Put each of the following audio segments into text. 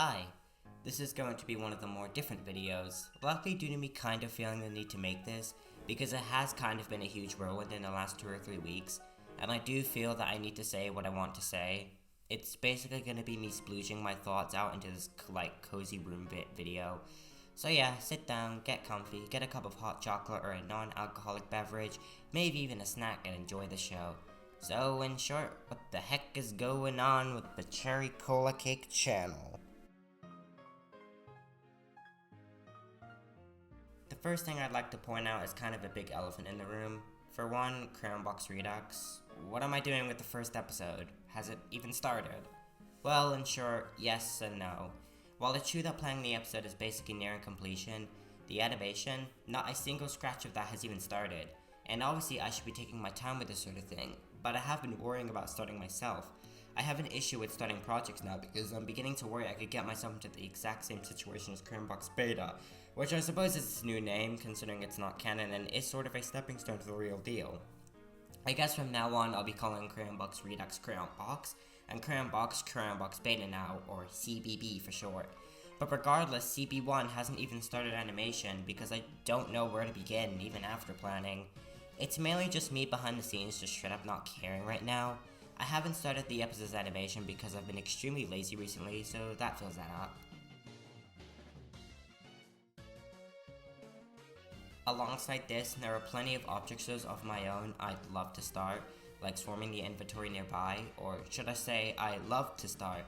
Hi, this is going to be one of the more different videos, luckily due to me kind of feeling the need to make this, because it has kind of been a huge whirlwind in the last 2 or 3 weeks, and I do feel that I need to say what I want to say. It's basically going to be me splooging my thoughts out into this, cozy room video. So yeah, sit down, get comfy, get a cup of hot chocolate or a non-alcoholic beverage, maybe even a snack, and enjoy the show. So, in short, what the heck is going on with the Cherry Cola Cake channel? The first thing I'd like to point out is kind of a big elephant in the room. For one, Crayon Box Redux. What am I doing with the first episode? Has it even started? Well, in short, yes and no. While it's true that playing the episode is basically nearing completion, the animation, not a single scratch of that has even started. And obviously I should be taking my time with this sort of thing, but I have been worrying about starting myself. I have an issue with starting projects now because I'm beginning to worry I could get myself into the exact same situation as Crayon Box Beta, which I suppose is its new name considering it's not canon and is sort of a stepping stone to the real deal. I guess from now on I'll be calling Crayon Box Redux Crayon Box, and Crayon Box Beta now, or CBB for short. But regardless, CB1 hasn't even started animation because I don't know where to begin even after planning. It's mainly just me behind the scenes just straight up not caring right now. I haven't started the episode's animation because I've been extremely lazy recently, so that fills that up. Alongside this, there are plenty of object shows of my own I'd love to start, like swarming the inventory nearby, or should I say I love to start.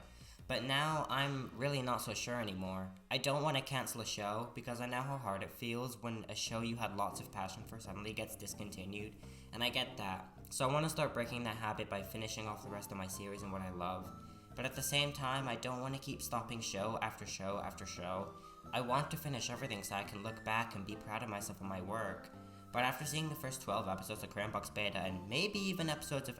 But now I'm really not so sure anymore. I don't want to cancel a show because I know how hard it feels when a show you had lots of passion for suddenly gets discontinued, and I get that. So I want to start breaking that habit by finishing off the rest of my series and what I love. But at the same time, I don't want to keep stopping show after show after show. I want to finish everything so I can look back and be proud of myself and my work. But after seeing the first 12 episodes of Crayon Box Beta and maybe even episodes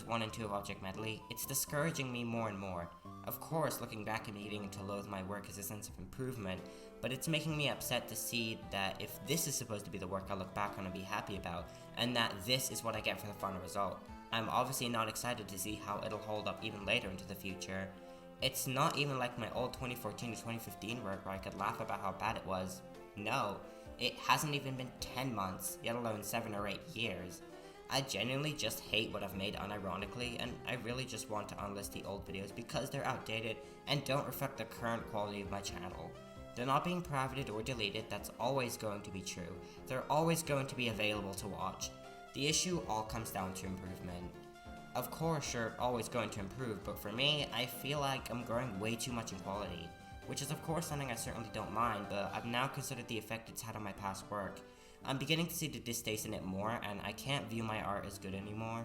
1 and 2 of Object Medley, it's discouraging me more and more. Of course, looking back and beginning to loathe my work is a sense of improvement, but it's making me upset to see that if this is supposed to be the work I look back on and be happy about, and that this is what I get for the final result, I'm obviously not excited to see how it'll hold up even later into the future. It's not even like my old 2014 to 2015 work where I could laugh about how bad it was. No, it hasn't even been 10 months, yet alone 7 or 8 years. I genuinely just hate what I've made unironically, and I really just want to unlist the old videos because they're outdated and don't reflect the current quality of my channel. They're not being privated or deleted, that's always going to be true. They're always going to be available to watch. The issue all comes down to improvement. Of course, sure, always going to improve, but for me, I feel like I'm growing way too much in quality. Which is of course something I certainly don't mind, but I've now considered the effect it's had on my past work. I'm beginning to see the distaste in it more, and I can't view my art as good anymore.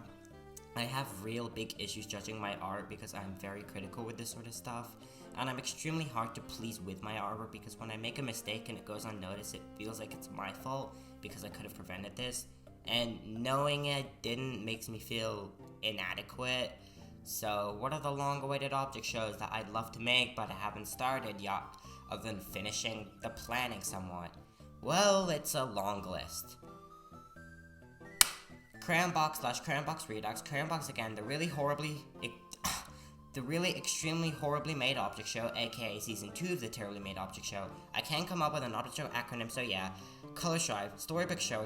I have real big issues judging my art because I'm very critical with this sort of stuff, and I'm extremely hard to please with my artwork because when I make a mistake and it goes unnoticed, it feels like it's my fault because I could have prevented this, and knowing it didn't makes me feel inadequate. So what are the long-awaited object shows that I'd love to make but I haven't started yet, other than finishing the planning somewhat? Well, it's a long list. Crayon Box / Crayon Box Redux, Crayon Box again, the really extremely horribly made object show, aka season 2 of the terribly made object show. I can't come up with an object show acronym, so yeah. Color Strive, Storybook Show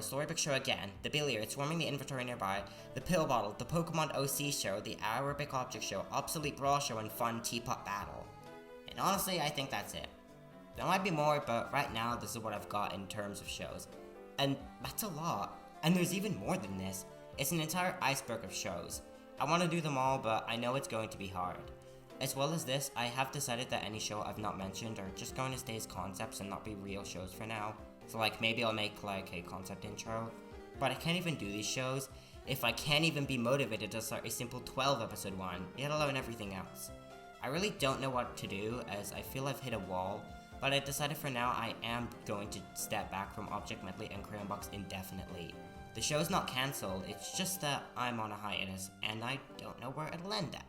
again, the Billiard, Swarming the Inventory Nearby, the Pill Bottle, the Pokemon OC Show, the Aerobic Object Show, Obsolete Brawl Show, and Fun Teapot Battle. And honestly, I think that's it. There might be more, but right now, this is what I've got in terms of shows. And that's a lot. And there's even more than this. It's an entire iceberg of shows. I want to do them all, but I know it's going to be hard. As well as this, I have decided that any show I've not mentioned are just going to stay as concepts and not be real shows for now. So maybe I'll make a concept intro. But I can't even do these shows if I can't even be motivated to start a simple 12 episode one, yet alone everything else. I really don't know what to do as I feel I've hit a wall. But I decided for now I am going to step back from Object Medley and Crayon Box indefinitely. The show's not cancelled, it's just that I'm on a hiatus, and I don't know where it'll end at.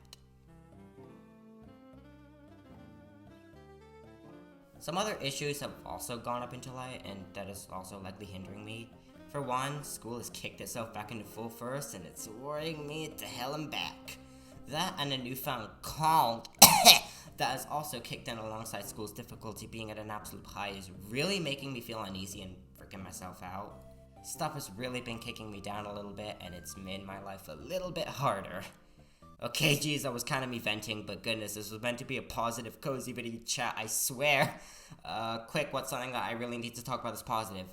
Some other issues have also gone up into light, and that is also likely hindering me. For one, school has kicked itself back into full force, and it's worrying me to hell and back. That and a newfound cold that has also kicked in alongside school's difficulty being at an absolute high is really making me feel uneasy and freaking myself out. Stuff has really been kicking me down a little bit, and it's made my life a little bit harder. Okay, geez, that was kind of me venting, but goodness, this was meant to be a positive, cozy video chat, I swear. Quick, what's something that I really need to talk about that's positive?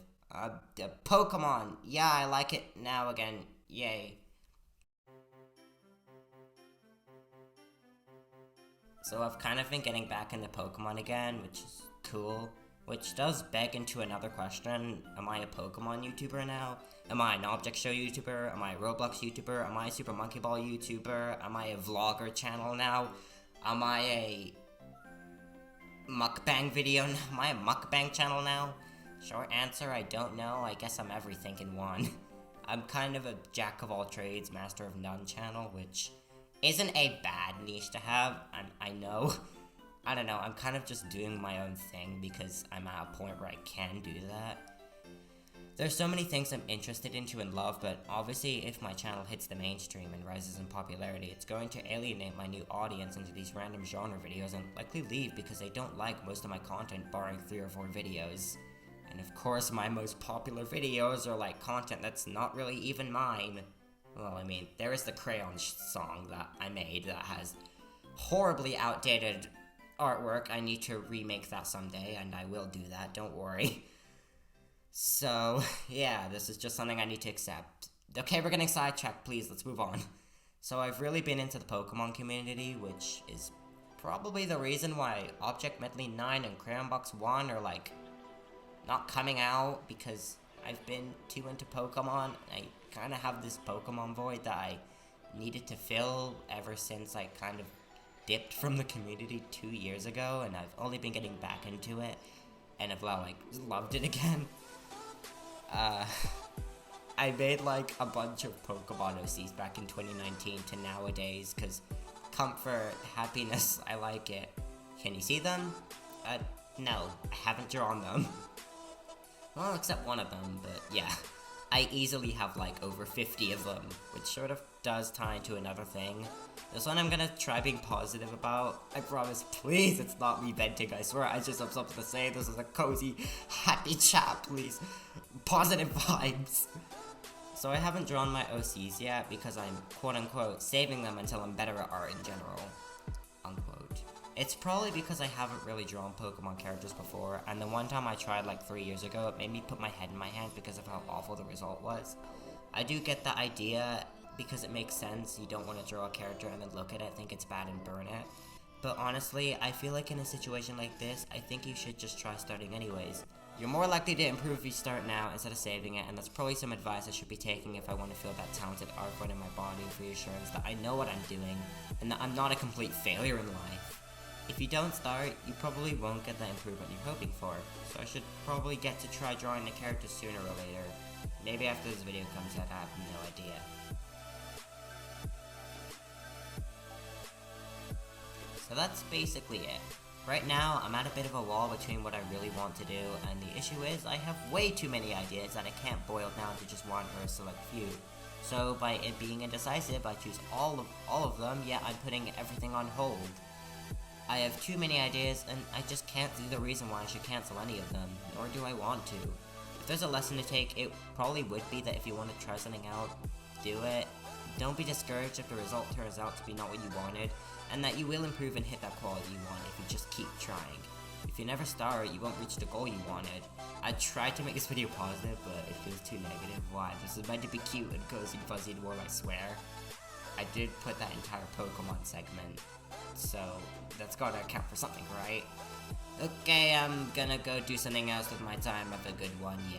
Pokémon. Yeah, I like it now again. Yay. So I've kind of been getting back into Pokemon again, which is cool. Which does beg into another question. Am I a Pokemon YouTuber now? Am I an Object Show YouTuber? Am I a Roblox YouTuber? Am I a Super Monkey Ball YouTuber? Am I a vlogger channel now? Am I a mukbang video? Am I a mukbang channel now? Short answer, I don't know. I guess I'm everything in one. I'm kind of a jack of all trades, master of none channel, which isn't a bad niche to have, I know. I don't know, I'm kind of just doing my own thing because I'm at a point where I can do that. There's so many things I'm interested into and love, but obviously if my channel hits the mainstream and rises in popularity, it's going to alienate my new audience into these random genre videos and likely leave because they don't like most of my content barring 3 or 4 videos. And of course my most popular videos are like content that's not really even mine. Well, I mean, there is the Crayon song that I made that has horribly outdated artwork. I need to remake that someday, and I will do that, don't worry. So, yeah, this is just something I need to accept. Okay, we're getting sidetracked, please, let's move on. So I've really been into the Pokemon community, which is probably the reason why Object Medley 9 and Crayon Box 1 are, like, not coming out, because I've been too into Pokemon. I kind of have this Pokemon void that I needed to fill ever since I kind of dipped from the community 2 years ago, and I've only been getting back into it, and I've like loved it again. I made like a bunch of Pokemon OCs back in 2019 to nowadays, cause comfort, happiness, I like it. Can you see them? No, I haven't drawn them. Well, except one of them, but yeah. I easily have like over 50 of them, which sort of does tie into another thing. This one I'm gonna try being positive about. I promise, please, it's not me venting, I swear. I just have something to say. This is a cozy, happy chat, please. Positive vibes. So I haven't drawn my OCs yet because I'm quote-unquote saving them until I'm better at art in general. Unquote. It's probably because I haven't really drawn Pokemon characters before, and the one time I tried like 3 years ago, it made me put my head in my hands because of how awful the result was. I do get the idea because it makes sense. You don't want to draw a character and then look at it, think it's bad and burn it. But honestly, I feel like in a situation like this, I think you should just try starting anyways. You're more likely to improve if you start now instead of saving it, and that's probably some advice I should be taking if I want to feel that talented art void in my body with reassurance that I know what I'm doing, and that I'm not a complete failure in life. If you don't start, you probably won't get the improvement you're hoping for, so I should probably get to try drawing the character sooner or later. Maybe after this video comes out, I have no idea. So that's basically it. Right now, I'm at a bit of a wall between what I really want to do, and the issue is I have way too many ideas that I can't boil down to just one or a select few. So by it being indecisive, I choose all of them, yet I'm putting everything on hold. I have too many ideas, and I just can't see the reason why I should cancel any of them, nor do I want to. If there's a lesson to take, it probably would be that if you want to try something out, do it. Don't be discouraged if the result turns out to be not what you wanted, and that you will improve and hit that quality you want if you just keep trying. If you never start, you won't reach the goal you wanted. I tried to make this video positive, but it feels too negative. Why? This is meant to be cute and cozy and fuzzy and warm, I swear. I did put that entire Pokemon segment, so that's gotta account for something, right? Okay, I'm gonna go do something else with my time. Have a good one, yeah.